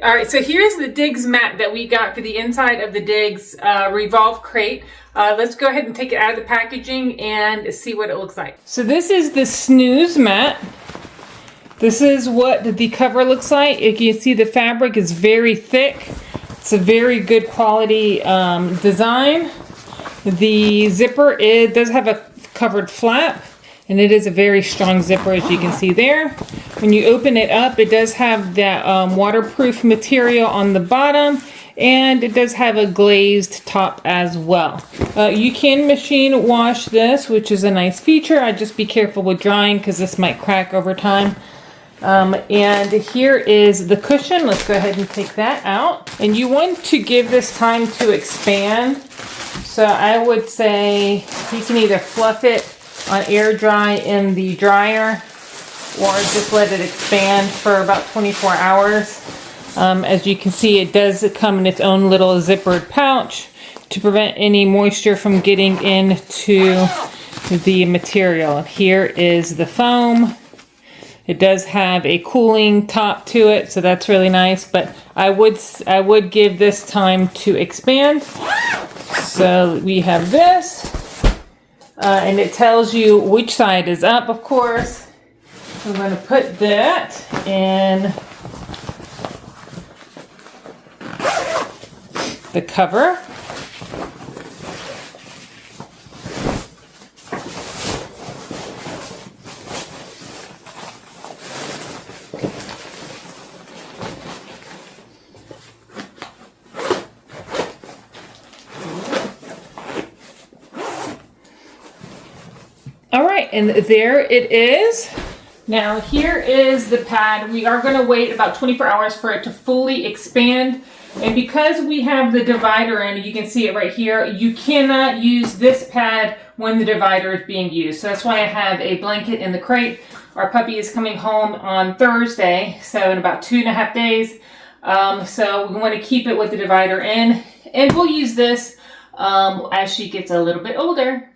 All right, so here's the Diggs mat that we got for the inside of the Diggs Revolve crate. Let's go ahead and take it out of the packaging and see what it looks like. So this is the Snooz mat. This is what the cover looks like. You can see the fabric is very thick. It's a very good quality design. The zipper, it does have a covered flap, and it is a very strong zipper, as you can see there. When you open it up, it does have that waterproof material on the bottom, and it does have a glazed top as well. You can machine wash this, which is a nice feature. I'd just be careful with drying because this might crack over time. And here is the cushion. Let's go ahead and take that out. And you want to give this time to expand. So I would say you can either fluff it on air dry in the dryer or just let it expand for about 24 hours. As you can see, it does come in its own little zippered pouch to prevent any moisture from getting into the material. Here is the foam. It does have a cooling top to it, so that's really nice, but I would give this time to expand. So we have this, and it tells you which side is up, of course. I'm going to put that in the cover. All right, and there it is. Now here is the pad. We are going to wait about 24 hours for it to fully expand. And because we have the divider in, you can see it right here, you cannot use this pad when the divider is being used. So that's why I have a blanket in the crate. Our puppy is coming home on Thursday, so in about 2.5 days. So we want to keep it with the divider in. And we'll use this as she gets a little bit older.